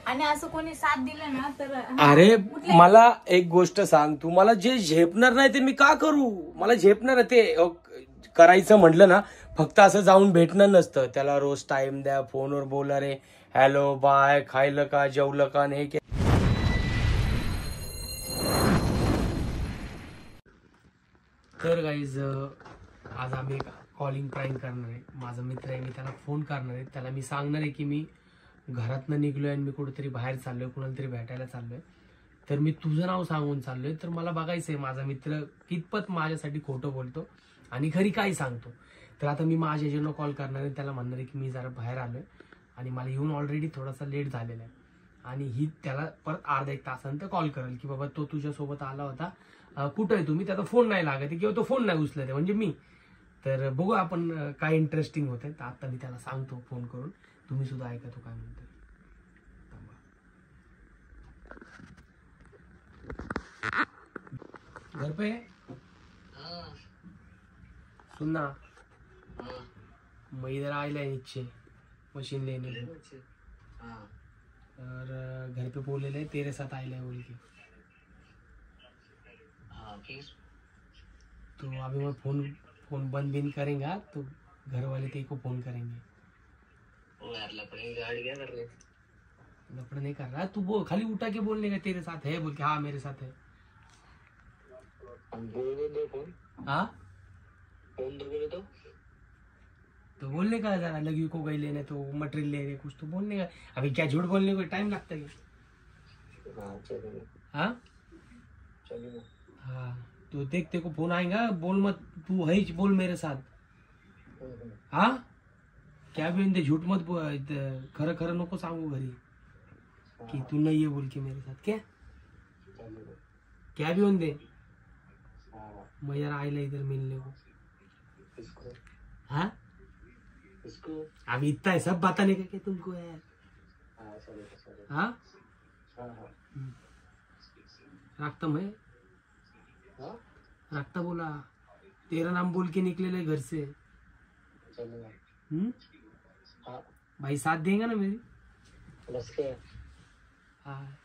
आणि असं कोणी साथ दिलं ना तर अरे मला एक गोष्ट सांग, तू मला जे झेपणार नाही ते मी का करू? मला झेपणार ते करायचं म्हटलं ना, फक्त असं जाऊन भेटणं नसतं. त्याला रोज टाइम द्या, फोनवर बोला, रे हॅलो बाय, खायलं का, जेवलं का, नाही के. तर गाईज आज आम्ही कॉलिंग प्रँक करणार आहे. माझा मित्र आहे, मी त्याला फोन करणार आहे. त्याला मी सांगणार आहे की मी घरातनं निघलोय आणि मी कुठेतरी बाहेर चाललोय, कुणाला तरी भेटायला चाललोय. तर मी तुझं नाव सांगून चाललोय. तर मला बघायचंय माझा मित्र कितपत माझ्यासाठी खोटं बोलतो आणि घरी काय सांगतो. तर आता मी माझ्या एजंटला कॉल करणार आहे. त्याला म्हणणार आहे की मी जरा बाहेर आलोय आणि मला येऊन ऑलरेडी थोडासा लेट झालेला आहे. आणि ही त्याला परत अर्धा एक तासानंतर कॉल करेल की बाबा तो तुझ्यासोबत आला होता, कुठं आहे तुम्ही. त्याचा फोन नाही लागत किंवा तो फोन नाही उचलत आहे, म्हणजे मी. तर बघू आपण काय इंटरेस्टिंग होत आहे. तर आता मी त्याला सांगतो फोन करून, तुम्ही सुद्धा ऐका तो काय म्हणतो. घर पे सुनना, मैं इधर आया है नीचे मशीन लेने को, और घर पे बोले ले तेरे साथ आया है बोल के. तो अभी मैं फोन बंद भी नहीं करेंगे तो घर वाले तेरे को फोन करेंगे. ओ यार लपड़े गाड़ी क्या कर रहे, लपड़े नहीं कर रहा तू, वो खाली उठा के बोलने का तेरे साथ है बोल के. हाँ मेरे साथ है. हाँ फोन तो बोलने का जरा, लगी को गई लेने तो मटेरियल ले रहे कुछ तो बोलने का. अभी क्या झूठ बोलने को टाइम लगता है. हाँ हाँ तो देख तेरे को फोन आएगा, बोल मत तू है ही बोल मेरे साथ. हाँ क्या भी होते झूठ मत खरं खरं नको सांगू घरी कि तू नहीं है बोल के मेरे साथ. क्या भी होते मैं यार आइला इधर मिलने को. हाँ अभी इतना है सब बताने का क्या तुमको यार. हाँ रखता मैं रखता बोला, तेरा नाम बोल के निकले घर से. भाई साथ देगा ना मेरी. हाँ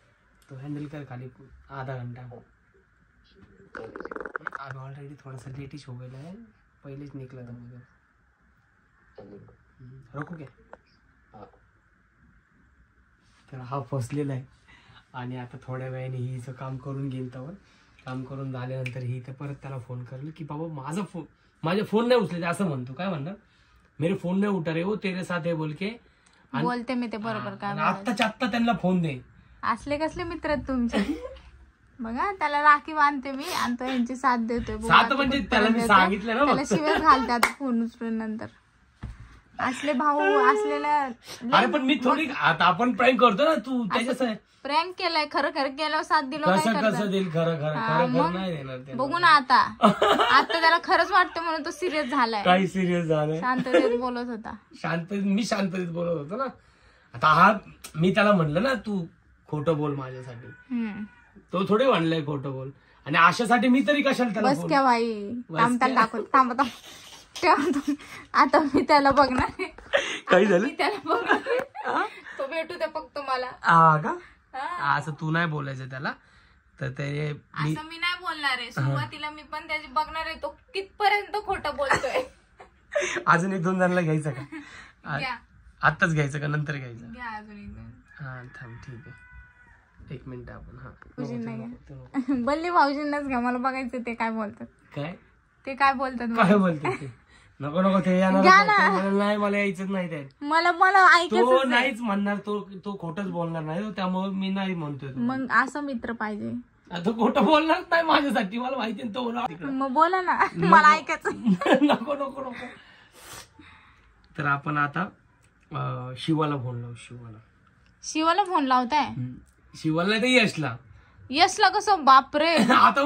तो हैंडल कर खाली आधा घंटा. अब ऑलरेडी थोड़ा सा लेट हो गया है, पहिलेच निकला था मुझे. रोखू क्या. तर हा फसलेला आहे आणि आता थोड्या वेळाने हिचं काम करून घेईन. तर काम करून झाल्यानंतर ही तर परत त्याला फोन करेल की बाबा माझा फोन नाही उचलते असं म्हणतो. काय म्हणणार, मेरे फोन नाही उठा रे हो तेरे साथ है बोल के बोलते मी ते बरोबर. काय आत्ताच्या आत्ता त्यांना फोन दे. असले कसले मित्र आहेत तुमचे. बघा त्याला राखी बांधते मी आणि तो यांची साथ देतोय. साथ म्हणजे त्याला मी सांगितलं ना, त्याला शिवाय घालते आता फोन उचलून नंतर. असले भाऊ असलेला. अरे पण मी थोडी आता आपण प्रँक करतो ना, तू त्याच्यात प्रँक केलाय. खरं खरं केल्यावर साथ दिलं कसं देईल. खरं खरं नाही देणार. बघू ना आता त्याला खरंच वाटतं म्हणून तो सिरियस झालाय. काही सिरियस झालंय. शांततेत बोलत होता. मी शांततेत बोलत होतो ना. आता हा मी त्याला म्हणलं ना तू खोटं बोल माझ्यासाठी, तो थोडे म्हणलंय खोटं बोल. आणि आशासाठी मी तरी कशाला त्याला. बस क्या बाई दाखवत थांबत आता मी त्याला बघणार. काही झालं त्याला बघणार तो भेटू दे फक्त मला. हा का असं तू नाही बोलायचं त्याला. तर ते असं मी नाही बोलणार आहे. सुरुवातीला मी पण त्याची बघणार आहे तो कितपर्यंत खोटं बोलतोय. अजून 1-2 जणांना घ्यायचं का. आत्ताच घ्यायचं का नंतर घ्यायचं. घ्या अजून एक. हा थांब ठीक आहे 1 मिनिट आपण. हा बल्ली भाऊजींनाच घ्या, मला बघायचं ते काय बोलतात. काय काय बोलतात ते. नको ते नाही, मला यायचंच नाही ते. मला तो नाहीच म्हणणार. तो खोटच बोलणार नाही, त्यामुळे मी नाही म्हणतोय. मग असं मित्र पाहिजे. तो खोटं बोलणार नाही माझ्यासाठी, मला माहिती. तो मग बोला ना, मला ऐकायचं. नको. तर आपण आता शिवाला फोन लावू. शिवाला फोन लावताय. शिवाला नाही तर यशला कसं. बापरे आता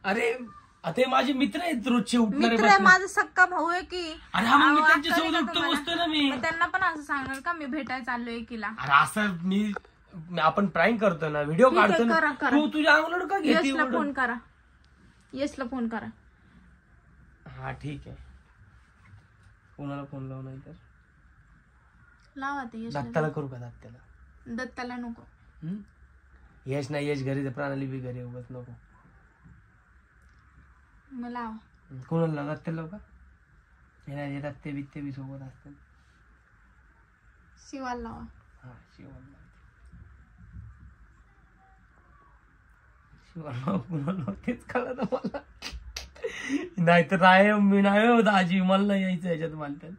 अरे आता माझे मित्र आहेत रोजचे उठणारे. माझा सक्का भाऊ आहे की. अरे हा मग मी त्यांच्यासोबत उठतो बसतो ना मी. त्यांना पण असं सांगणार का मी भेटायला चाललोय एकीला. अरे असं मी आपण प्रँक करतो ना, व्हिडिओ काढतो ना. तू तुझ्या अंगलड का घेते. यशला फोन करा. हा ठीक आहे. कोणाला फोन लावू नाही तर लावा ते. धाकट्याला करू का. धाकट्याला दत्ताला नको. यश नाही, यश घरी तर प्रणाली बी घरी उगाच नको. मला कोणाला दत्ते लोक येतात ते बित्ते बी सोबत असतात. शिवाला लावा. हा शिवाला कुणाला तेच कळलं मला. नाहीतर नाही मी नाही होत आजी मला नाही यायचं याच्यात म्हणतात.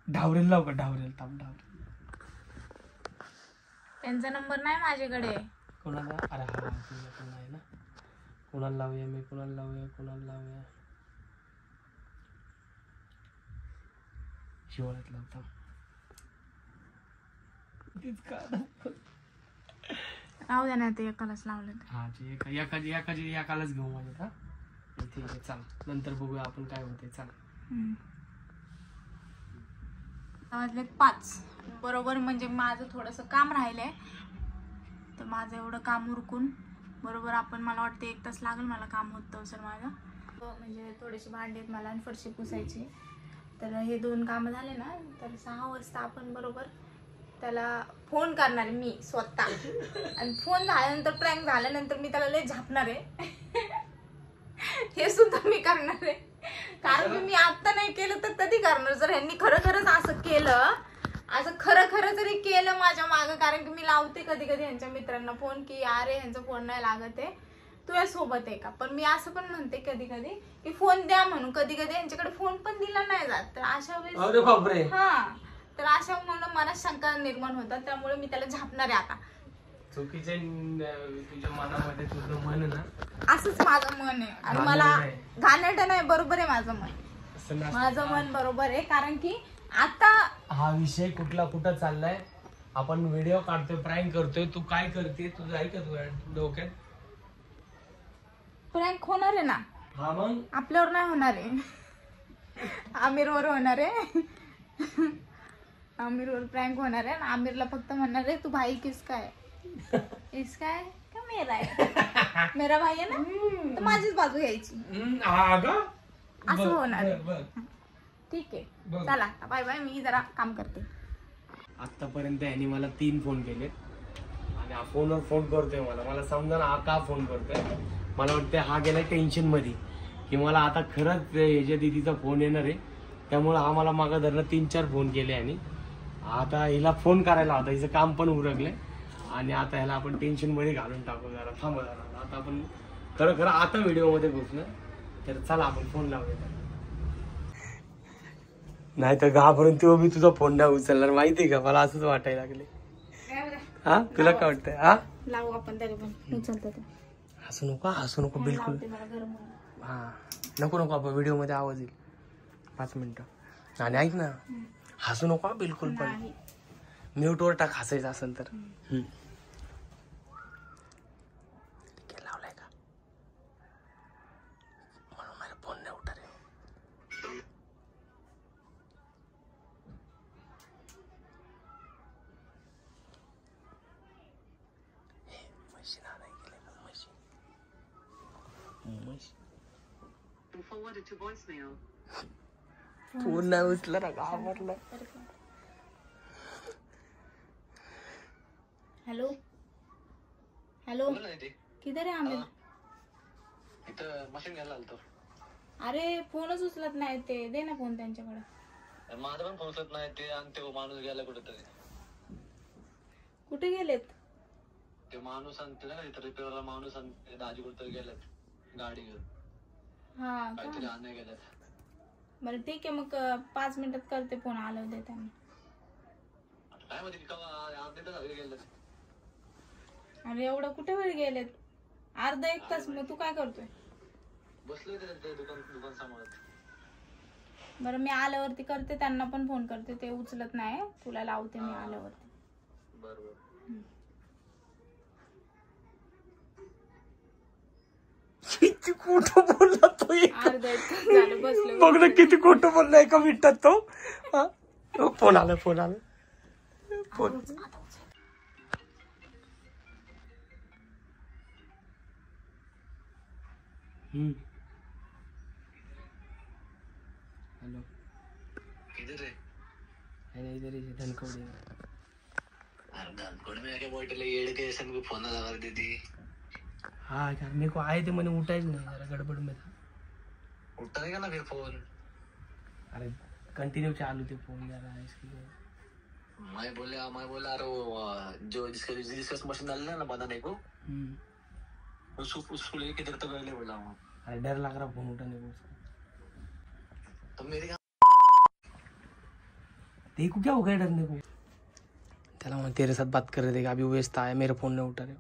ढावरेल लाव का ढावरेल थांब ढावरेल. त्यांचा नंबर नाही माझ्याकडे. कोणाला अरे हा तुझ्याकडे आहे ना. कोणाला लावूया मी कोणाला लावूया शिवाळ्यात लावता. राहू द्या ना, ते एकालाच लावलं. हा एकालाच घेऊ माझ्यात. हा ठीक आहे चाल, नंतर बघूया आपण काय होतंय. चाल वाजले 5 बरोबर. म्हणजे माझं थोडंसं काम राहिलंय, तर माझं एवढं काम उरकून बरोबर आपण, मला वाटतं 1 तास लागेल मला काम होतं सर माझं. म्हणजे थोडेसे भांडे आहेत मला आणि फरशी पुसायची. तर हे 2 कामं झाले ना, तर 6 वाजता आपण बरोबर त्याला फोन करणार मी स्वतः. आणि फोन झाल्यानंतर, प्रँक झाल्यानंतर मी त्याला लय झापणार आहे. हे सुद्धा मी करणार आहे, कारण की मी आता नाही केलं तर कधी करणार. जर ह्यांनी खरंच असं केलं, असं खरं जरी केलं माझ्या मागं, कारण की मी लावते कधी कधी ह्यांच्या मित्रांना फोन की अरे ह्यांचा फोन नाही लागत आहे, तुझ्या सोबत आहे का. पण मी असं पण म्हणते कधी कधी की फोन द्या म्हणून. कधी कधी यांच्याकडे फोन पण दिला नाही जात. तर अशा वेळेस तर अशा म्हणून मला शंका निर्माण होतात. त्यामुळे मी त्याला झापणार आहे आता. चुकीचे तुझ्या मनामध्ये तुझं मन ना, असंच माझं मन आहे. आणि मला घाणेरडं नाही, बरोबर आहे माझं मन. माझं मन बरोबर आहे, कारण की आता हा विषय कुठं चाललाय. आपण व्हिडिओ काढतोय, प्रँक करतोय, तू काय करते तुझं आहे का तुझ्या डोक्यात? प्रँक होणार आहे ना. हा मग आपल्यावर नाही होणार आहे, आमिरवर होणार आहे. आमिरवर प्रँक होणार आहे. आमिरला फक्त म्हणणार आहे तू भाई किसका है, इसका है का मेरा है. मेरा भाई आहे ना, तर माझीच बाजू घ्यायची. असं होणार आहे. ठीक आहे, चला बाय बाय. मी जरा काम करते. आतापर्यंत यांनी मला 3 फोन केले आणि हा फोनवर फोन करतोय. मला समजा ना हा का फोन करतोय. मला वाटतं हा गेलाय टेन्शन मध्ये की मला आता खरंच ह्याच्या दीदीचा फोन येणार आहे. त्यामुळे हा मला मागं धरणं 3-4 फोन केले. आणि आता हिला फोन करायला होता, हिचं काम पण उरकलंय. आणि आता ह्याला आपण टेन्शन मध्ये घालून टाकू. जरा थांबा जरा. आता आपण खरं आता व्हिडिओ मध्ये घुसणं. तर चला आपण फोन लावूया. नाही तर घाबरून तो मी तुझा फोन नाही उचलणार, माहितीये का. मला असंच वाटायला लागले. हा तुला काय वाटतंय? हा लावू आपण तरी पण उचलतो. हसू नको बिलकुल. हा नको आपण व्हिडिओ मध्ये आवाज येईल. 5 मिनिटं. आणि ऐक ना, हसू नको बिलकुल पण. म्यूट वर टाक हसायचं असेल तर. लावलाय का म्हणून मला फोन नाही उठा रे. मशीन आणाय गेले का? मशीन फोन नाही उचला ना, घाबरला. हेलो हेलो, किधर है आमिर? इथं मशीन घ्यायला आलतो. अरे फोनच उचलत नाही ते. दे ना फोन त्यांच्याकडे. माझा पण फोन उचलत नाही ते. आणि तो माणूस गेला कुठेतरी. कुठे गेलेत ते माणूस आणते ना इथं रिपेअरला माणूस आणते. दाजी कुठेतरी गेलेत गाडी घेऊन. हा काहीतरी का? आणाय गेलेत. बरं ठीक आहे मग 5 मिनिटात करते फोन. आलं दे त्यांना. काय माहिती अर्धे तास गेलेत. अरे एवढं कुठे वेळ गेलेत? अर्धा 1 तास. मग तू काय करतोय? बसले होते ते दुकान सांभाळत. बरं मी आल्यावरती करते, त्यांना पण फोन करते. ते उचलत नाही. तुला लावते मी आल्यावरती. बरोबर. किती खोटं बोलला तो. अर्धा 1 तास झालं बसलो. बघ ना किती खोटं बोलला 1 मिनिटात तो. फोन आला. Phone hello. किधर है? इधर ही धनकवडी. धनकोड़ में आके बोलते येड़ के ऐसे मेरे को फोन लगा देती. हाँ यार मेरे को आए थे मैंने उठाया नहीं जरा गड़बड़ में था. उठता नहीं का ना फिर फोन. अरे कंटिन्यू चालू थे फोन जरा इसके लिए. मैं बोला अरे वो जो जिसका मशीन डालना है ना बनाने को उसको लेके इधर तक पहले बोला हूँ. अरे डर लग रहा फोन उठाने को उसका. तो मेरे देखो क्या हो गया डरने को. चला मैं तेरे साथ बात कर रहे थे अभी व्यस्त आया मेरा फोन नहीं उठा रहे.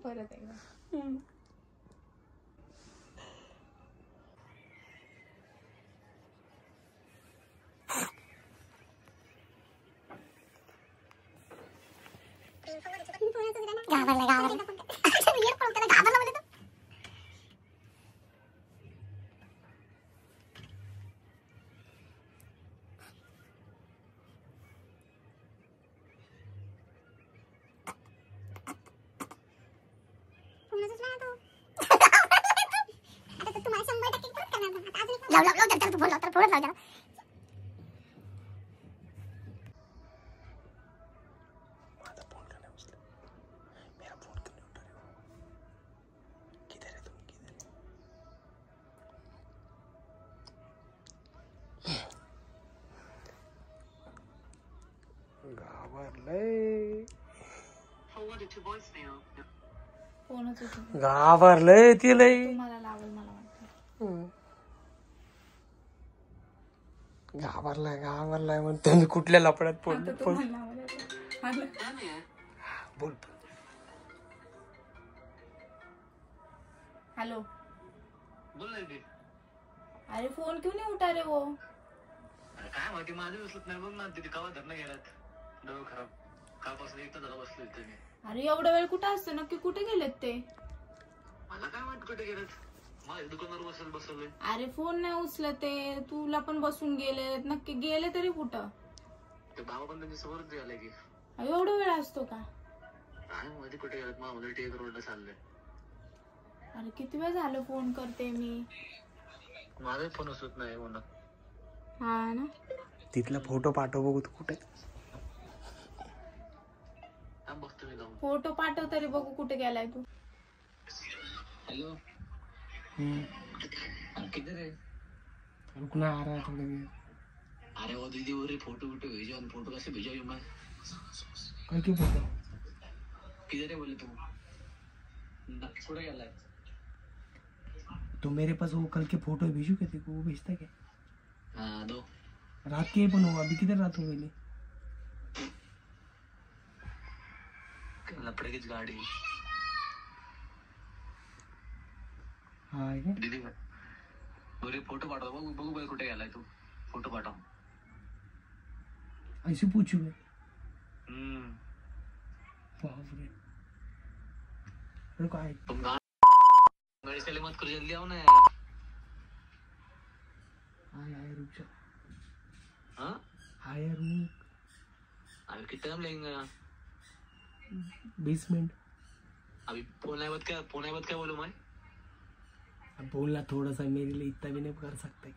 परत एकदा. फोनच उचलत. घाबरलंय ती लय. तुम्हाला लावल मला वाटतं. घाबरलाय म्हणते मी कुठल्या लपड्यात आता पडलो. तुम्हाला लावायला आलं. बोल. हॅलो. बोल नाही ते. अरे फोन क्यों नहीं उठा रहे वो. अरे काय माहिती माझं उचलत नाही. बघ ना तिथे कवा धरणं गेलात डोळं खराब. कालपासून एक तर झाला बसलो इथे मी. अरे एवढा वेळ कुठं असतं नक्की कुठे गेलेत ते. मला काय माहित कुठे गेलात. माझ्या दुकानावर बसलोय. अरे फोन नाही उचलत ते. तुला पण बसून गेले नक्की गेले तरी कुठं. ते बाबा पण त्यांच्या समोरच आले की. एवढा वेळ असतो का. काय मध्ये कुठे गेलात. मला टेक रोडला चाललंय. अरे किती वेळ झालं फोन करते मी. माझा फोन उचलत नाही म्हणून. हा ना. तिथला फोटो पाठव बघू तू कुठे. बघतो मी जाऊन. फोटो पाठव तरी बघू कुठे गेलाय तू. हेलो. किधर है. रुकना आ रहा है थोड़ी देर. अरे वो दीदी बोल रही फोटो भेजो. फोटो कैसे भेजो मैं. काय फोटो. किधर है बोले तुम. कुठे गेलाय. तो मेरे पास वो कल के फोटो भेजू क्या तेरे को. वो भेजता क्या. हाँ दो. रात के पण हो अभी किधर रात हो गई. लपड़े की गाड़ी. हाँ क्या. दीदी बोले फोटो पाठव. बघू बघू कुठे गेलाय तू. फोटो पाठव. ऐसे पूछू मैं. बाप रे. अरे काय. तुम गाड़ी से मत करो. जल्दी आओ ना. आया रुक जा. हाँ आया रुक. अभी कितना टाइम लगेगा. 20 मिनट. अभी फोन आए बाद क्या बोलूं मैं. अब बोलना थोड़ा सा मेरे लिए इतना भी नहीं कर सकते.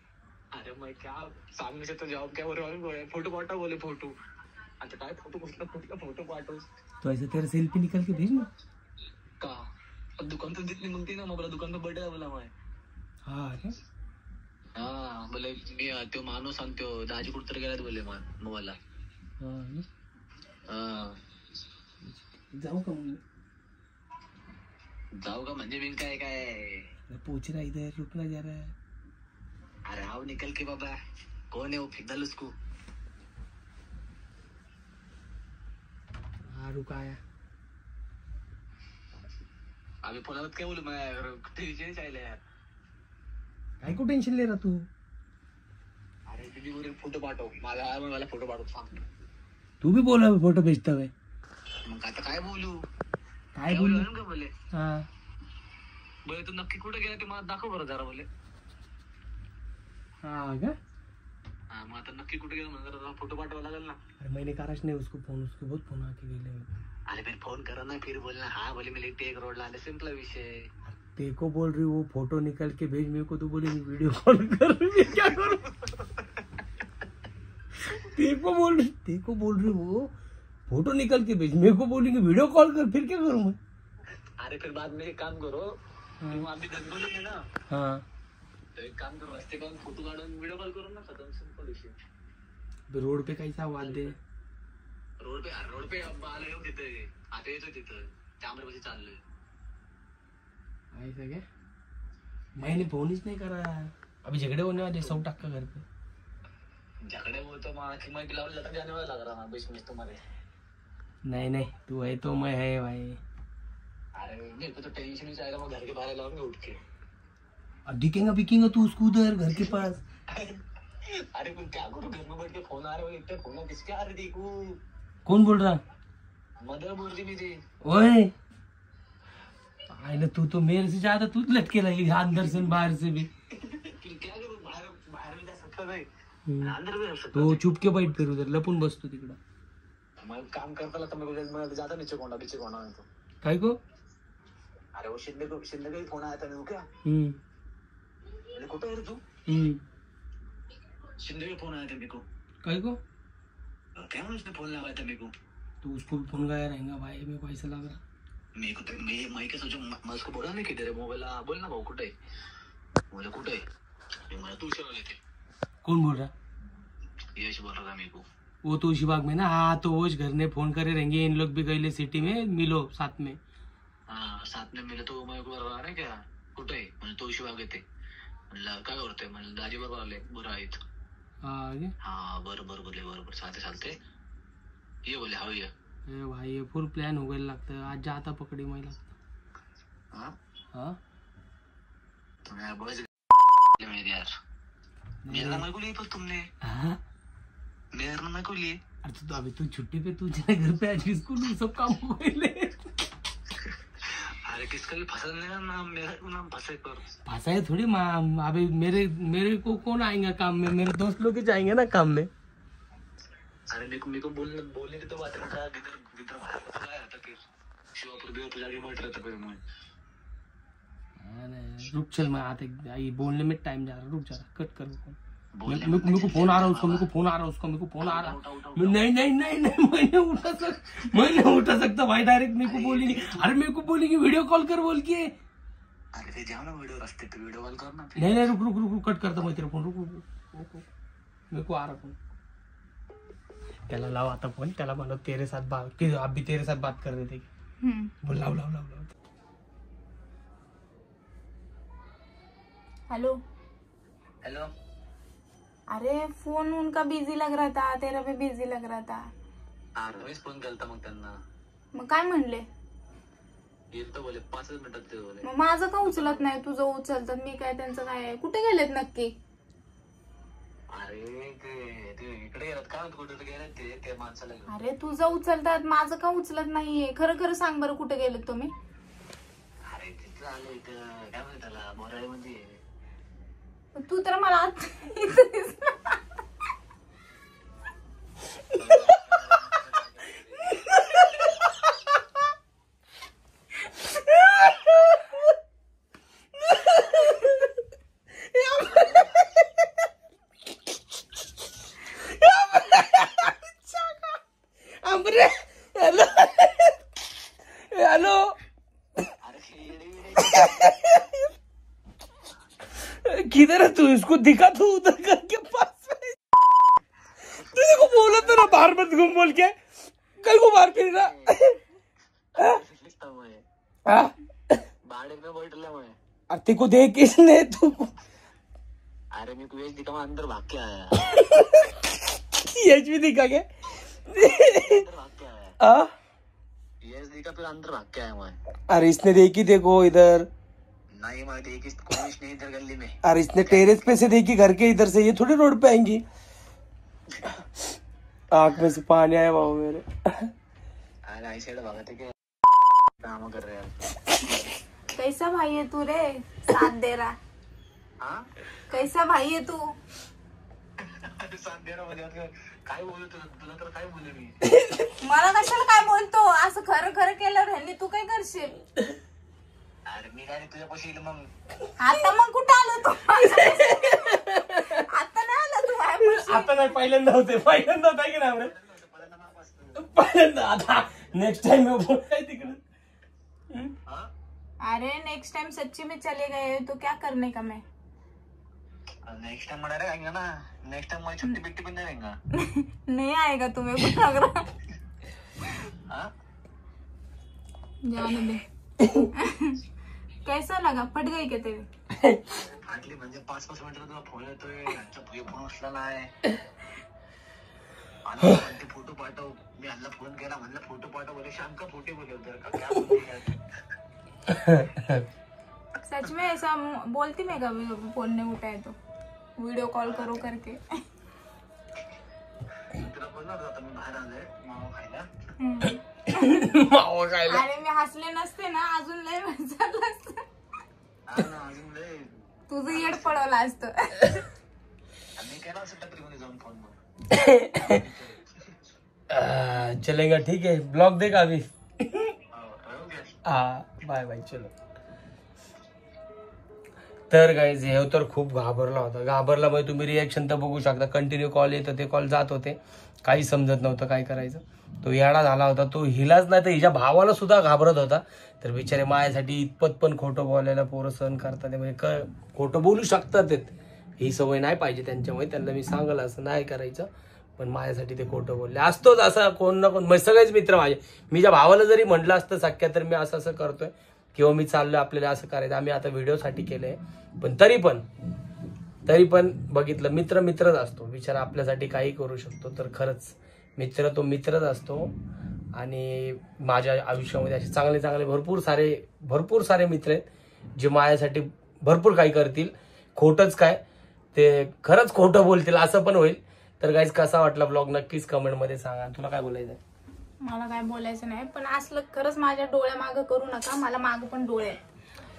अरे मैं क्या सामने से तो जवाब क्या बोल रहा हूँ. फोटो पाठव बोले. फोटो आता काय फोटो कुठला फोटो पाठव. तो ऐसे तेरा सेल्फी निकल के भेज ना. का पण दुकान तर जितनी मगती ना. मला दुकान पर बर्थडे बोला मैं. हाँ क्या. हाँ बोले मी तो माणूस आणि तो दाजी कुठतर गेलात बोले मला. हाँ हाँ जाऊ का मग. जाऊ का म्हणजे मी काय पूछ रहा इधर रुकना जा रहा है. अरे आओ निकल के बाबा. कौन है वो फेंक डाल उसको. हाँ रुका आया. अभी फोनावर काय बोलू मैं. टेन्शन चालले यार. काय को टेंशन ले रहा तू. अरे दीदी बोले फोटो पाठव. मला फोटो पाठव सांग. तू भी बोला फोटो भेजता हुए. मग आता काय बोलू. काय बोलू. का बोले. हाँ बोले तू नक्की कुठे गेला ते मला दाखव बरं जरा बोले. हाँ क्या? हा, मग आता नक्की कुठे गेलो म्हणजे जरा फोटो पाठवावा लागेल ना. अरे मैंने कहा नहीं उसको फोन, उसको बहुत फोन आके गेले. अरे फिर फोन करा ना, फिर बोलना हाँ बोले मैं लेके एक रोड ला आले, सिंपल विषय. तेको बोल रही वो फोटो निकाल के भेज मेरे को, तो बोले वीडियो कॉल कर रही, मैं क्या करूं? तेको बोल रही वो फोटो निकाल के भेज, मेरे को बोलेंगे वीडियो कॉल कर, फिर क्या करूं मैं? अरे फिर बाद में एक काम करो, तुम अभी दस बोलेंगे ना, हाँ तो एक काम करो, रस्ते काढून फोटो काढून व्हिडिओ कॉल करून ना, खतम, सिंपल विषय. रोड पे कैसा आवाज दे. रोड पे आलं येऊ तिथे, आता येतो तिथं त्यामध्ये चाललोय. ऐसा क्या? मैंने फोन ही नहीं करा, अभी झगड़े होने वाले, 100 टक्का घर पे. झगड़े वो तो मैं लावून जाता, जाने वाला लग रहा बीच में तुम्हारे. नहीं तू है तो मैं है भाई. अरे मेरे को तो टेंशन ही आएगा, मैं घर के बाहर लाऊंगा उठ के. दिखेगा तू उसको उधर घर के पास. अरे मैं क्या करूँ, घर में बैठ के फोन आ रहे हो, इतने फोन किसके आ रहे देखू. कौन बोल रहा? मदर बोल रही मुझे. ओए आइले, तू तो मेरे से ज्यादा तू लटके लगी अंदर से बाहर से भी. फिर क्या करूँ, बाहर भी जा सकता नाही, अंदर भी जा सकता. तो चुप के बैठ, फिर उधर लपून बसतो तिकडं. मैं काम करता लगता मेरे को ज्यादा नीचे कोंडा है तो. काय को? अरे वो शिंदे का ही फोन आया था मेरे को. क्या मैंने कुठे है रे तू. शिंदे का फोन आया था मेरे को. काय को? क्या उसने फोन लगाया था मेरे को. तो उसको भी फोन गया रहेगा भाई, मेरे को ऐसा लग रहा. मेरे को तो मैं क्या सोचू, मैं उसको बोला नहीं कि तेरे मोबाईल बोल ना भाऊ कुठे बोले कुठे मला तू शोध लेते. कौन बोल रहा? यश बोल रहा था मेरे को. वो तुलसी बाग में ना. हाँ तो वो घर ने फोन करे रहेंगे, इन लोग भी गए सिटी में, मिलो साथ में. हाँ साथ में मिले तो मैं बोल रहा है क्या कुठे म्हणजे तुळशी बाग येते. म्हणलं काय करतोय, म्हणलं दाजी बरोबर आले, बरं आहेत. हाँ बरोबर चालते ये बोले हाँ भैया. भाई ये फुल प्लान हो गया लगता है, आज जाता पकड़ी मैं लगता. हाँ तो यार बस मेरे यार मेरा नाम को लिए पर तुमने. हाँ मेरा नाम को लिए. अरे तो अभी तू छुट्टी पे, तू जरा घर पे आज स्कूल सब काम हो गए. अरे किसका भी फंसा नहीं ना, नाम मेरा नाम फंसे पर फंसा है थोड़ी माँ. अभी मेरे को कौन आएगा काम में, मेरे दोस्त लोग ही जाएंगे ना काम में. अरे मेरे को बोलने की तो बात है ना, गिटर काय आता की शिवापूर बिवापूर जाके बैठ रहता फिर मैं. रुक चल, मैं आते बोलने में टाइम जा रहा, रुक जा, कट कर. मेरे को फोन आ रहा है उसको, मेरे को फोन आ रहा. नहीं मैं नहीं उठा सकता भाई, डायरेक्ट मेरे को बोलेंगे. अरे मेरे को बोलेंगे वीडियो कॉल कर बोल के. अरे फिर जाओ ना वीडियो रास्ते पे वीडियो कॉल करना. नहीं रुक कट करता मैं तेरा फोन. रुक मेरे को आ रहा फोन. त्याला लाव आता फोन, त्याला म्हणा तेरे साथ बात, अभी तेरे साथ बात कर रहे थे. बोल लाव. हेलो. अरे फोन उनका बिझी लग रहा था, तेरा भी बिझी लग रहा था. अरे फोन केलता मग त्यांना. मग काय म्हणले? येतो बोले 5 मिनिटात ते बोले. मग माझं का उचलत नाही, तुझं उचलतात, मी काय त्यांचं काय, कुठे गेलेत नक्की? अरे ते इकडे गेलात का, कुठे गेले ते माणसाला. अरे तुझं उचलतात, माझं का उचलत नाहीये, खरं सांग बरं, कुठे गेलेत तुम्ही? अरे तिथं आलं इथं काय म्हणतात त्याला, बोराळे मध्ये. तू तर मला हेलो किधर है तू, इसको दिखा तू उधर घर के पास में. तुझे को बोला था ना बाहर मत घूम बोल के, कल को बाहर फिर रहा. अरे तेरे को देख किसने तू. अरे मेरे को यश दिखा, मैं अंदर भाग के आया. यश भी दिखा क्या? अंदर भाग के आया. यश दिखा फिर अंदर भाग के आया मैं. अरे इसने देखी देखो इधर. नहीं मैं देखी कोई नहीं इधर गली में. अरे इसने टेरेस पे से देखी, घर के इधर से, ये थोड़ी रोड पे आएंगी. आंख में से पानी आया बाबू मेरे. अरे आई साइड भागा थे क्या काम कर रहे हैं. कैसा भाई है तू रे, साथ दे रहा. हा कैसा भाई आहे तू? काय बोलू तुला तर काय बोलू मी? मला कशाला काय बोलतो? असं खरं खरं केल्यावर ह्यांनी तू काय करशील? अरे मी काय तुझ्यापाशी येईल मग. आता मग कुठं आलो तू? आता नाही आला तू माझ्यापाशी. आता नाही, पहिल्यांदा होते की नाही? पहिल्यांदा. आता नेक्स्ट टाइम काय तिकडे. अरे नेक्स्ट टाइम सच्ची में चले गए तो क्या करने का मैं? नेक्स्ट टाइम मना रहेगा ना. नेक्स्ट टाइम मैं छुट्टी बिट्टी भी नहीं रहेगा. नहीं आएगा तुम्हें कुछ लग रहा. जाने दे. कैसा लगा? फट गई क्या तेरी? फाटली म्हणजे 5-5 मिनिटं तुला फोन येतोय. फोन उचला नाही. आणि फोटो पाठव. मी ह्याला फोन केला म्हणलं फोटो पाठव. बोले शाम का फोटो बोले उधर का क्या बोल. सच में ऐसा बोलती मैं कभी फोन नहीं उठाए तो वीडियो कॉल करो करके. तुला बोलणार होता मी बाहेर आलोय मावा खायला. मावा खायला. अरे मी हसले नसते ना अजून लय मजा असतं. अजून लय तुझं येड पडवलं असतं. मी केला असं टपरीमध्ये जाऊन फोन मग. चलेगा ठीक है. ब्लॉग देगा अभी. हाँ बाय बाय चलो. तर गाईज हे तर खूप घाबरला होता. घाबरला म्हणजे तुम्ही रिएक्शन तर बघू शकता. कंटिन्यू कॉल येत होते, कॉल जात होते, काही समजत नव्हतं काय करायचं. तो येडा झाला होता. तो हिलाच नाही तर हिच्या भावाला सुद्धा घाबरत होता. तर बिचारे माझ्यासाठी इतपत पण खोटं बोलायला पोरं सहन करतात. म्हणजे खोटं बोलू शकतात. ही सवय नाही पाहिजे त्यांच्यामुळे. त्यांना मी सांगलं असं नाही करायचं, पण माझ्यासाठी ते खोटं बोलले. असतोच असा कोण ना कोण. सगळेच मित्र माझे. मी ज्या भावाला जरी म्हटलं असतं सख्या तर मी असं असं करतोय किंवा मी चाललोय आपल्याला असं करायचं, आम्ही आता व्हिडिओसाठी केलंय, पण तरी पण बघितलं मित्र मित्रच असतो. बिचारा आपल्यासाठी काही करू शकतो. तर खरंच मित्र तो मित्रच असतो. आणि माझ्या आयुष्यामध्ये असे चांगले चांगले भरपूर सारे मित्र आहेत जे माझ्यासाठी भरपूर काही करतील. खोटंच काय ते खरंच खोटं बोलतील असं पण होईल. तर गाईज कसा वाटला ब्लॉग नक्कीच कमेंट मध्ये सांगा. तुला काय बोलायचं? मला काय बोलायचं नाही, पण असलं खरंच माझ्या डोळ्या मागं करू नका. मला मागं पण डोळे आहेत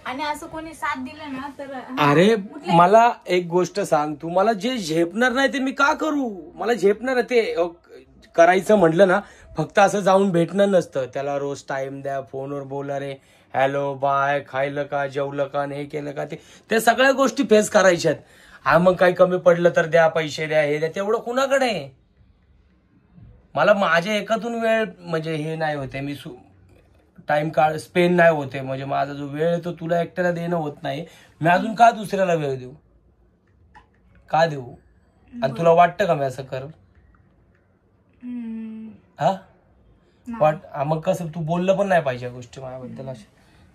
आणि असं कोणी साथ दिलं ना तर. अरे मला एक गोष्ट सांग, तू मला जे झेपणार नाही ते मी का करू? मला झेपणार ते करायचं म्हटलं ना, फक्त असं जाऊन भेटणं नसतं. त्याला रोज टाइम द्या, फोनवर बोला, रे हॅलो बाय, खायलं का, जेवलं का, हे केलं का, ते सगळ्या गोष्टी फेस करायच्यात. हा मग काही कमी पडलं तर द्या, पैसे द्या, हे द्या, तेवढं कुणाकडे आहे? मला माझ्या एकातून वेळ म्हणजे हे नाही होते. मी टाइम काढ स्पेंड नाही होते. म्हणजे माझा जो वेळ आहे तो तुला एकट्याला देणं होत नाही. मी अजून का दुसऱ्याला वेळ देऊ? का देऊ? आणि तुला वाटतं का मी असं कर? हा मग कसं तू बोललं पण नाही पाहिजे गोष्टी माझ्याबद्दल अशा.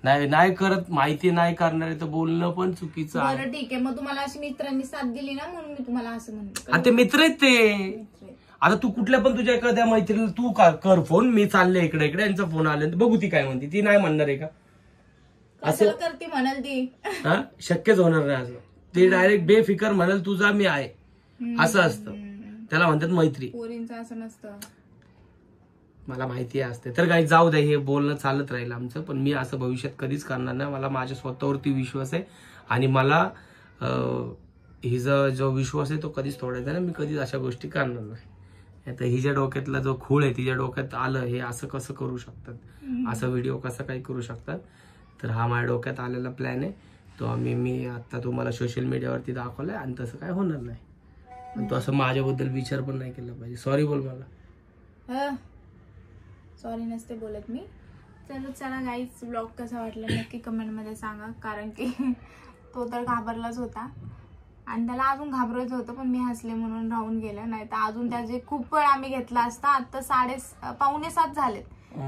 नाही करत, माहिती नाही करणारे तर बोलणं पण चुकीचं आहे. बरं ठीक आहे, मग तुम्हाला अशी मित्रांनी साथ दिली ना म्हणून मी तुम्हाला असं म्हणते. ते मित्र आहेत ते. आता तू कुठल्या पण तुझ्या एखाद्या मैत्रिणीला तू कर फोन, मी चालले इकडे यांचा फोन आला, बघू ती काय म्हणते. ती नाही म्हणणार आहे का असं करते म्हणाल ती? हा शक्यच होणार नाही असं. ते डायरेक्ट बेफिकर म्हणाल तुझा मी आहे असं असतं. त्याला म्हणतात मैत्री. पोरींचं असं नसतं. मला माहिती असते. तर काही जाऊ द्या, हे बोलणं चालत राहील आमचं. पण मी असं भविष्यात कधीच करणार नाही. मला माझ्या स्वतःवरती विश्वास आहे आणि मला हिचा जो विश्वास आहे तो कधीच तोडायचा नाही. मी कधीच अशा गोष्टी करणार नाही. आता हिच्या डोक्यातला जो खूळ आहे, तिच्या डोक्यात आलं हे असं कसं करू शकतात, असं व्हिडिओ कसं काही करू शकतात. तर हा माझ्या डोक्यात आलेला प्लॅन आहे तो मी आता तुम्हाला सोशल मीडियावरती दाखवलाय आणि तसं काय होणार नाही. आणि तो असं माझ्याबद्दल विचार पण नाही केला पाहिजे. सॉरी बोल मला. सॉरी नसते बोलत मी. चला गाईज, ब्लॉग कसा वाटला नक्की कमेंट मध्ये सांगा. कारण की तो तर घाबरलाच होता आणि त्याला अजून घाबरायचं होतं, पण मी हसले म्हणून राहून गेलं. नाही तर अजून त्याचे खूप वेळ आम्ही घेतला असता. आता 6:45 झालेत.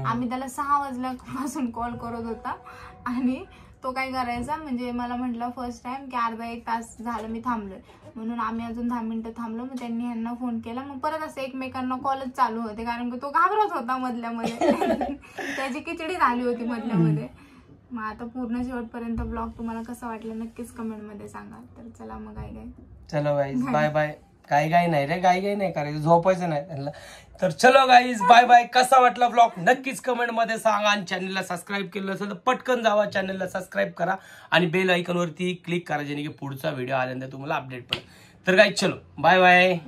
आम्ही त्याला 6 वाजल्यापासून कॉल करत होता आणि तो काय करायचा म्हणजे मला म्हटलं फर्स्ट टाइम की अर्धा 1 तास झालं मी थांबलोय, म्हणून आम्ही अजून 10 मिनिटं थांबलो. मग त्यांनी ह्यांना फोन केला. मग परत असं एकमेकांना कॉलच चालू होते कारण की तो घाबरत होता मधल्यामध्ये. त्याची खिचडी झाली होती मधल्यामध्ये. मग आता पूर्ण शेवटपर्यंत ब्लॉग तुम्हाला कसा वाटला नक्कीच कमेंट मध्ये सांगा. तर चला मग काय चलो गाईज, बाय बाय. गाई नाही रे, गाई नाही करायचं, झोपायचं नाही त्यांना. तर चलो गाईज, बाय बाय. कसा वाटला ब्लॉग नक्कीच कमेंट मध्ये सांगा. आणि चॅनलला सबस्क्राईब केलं असेल तर पटकन जावा, चॅनलला सबस्क्राईब करा आणि बेल आयकॉन वरती क्लिक करा, जेणे की पुढचा व्हिडिओ आल्यानंतर तुम्हाला अपडेट पडेल. तर गाईज चलो, बाय बाय.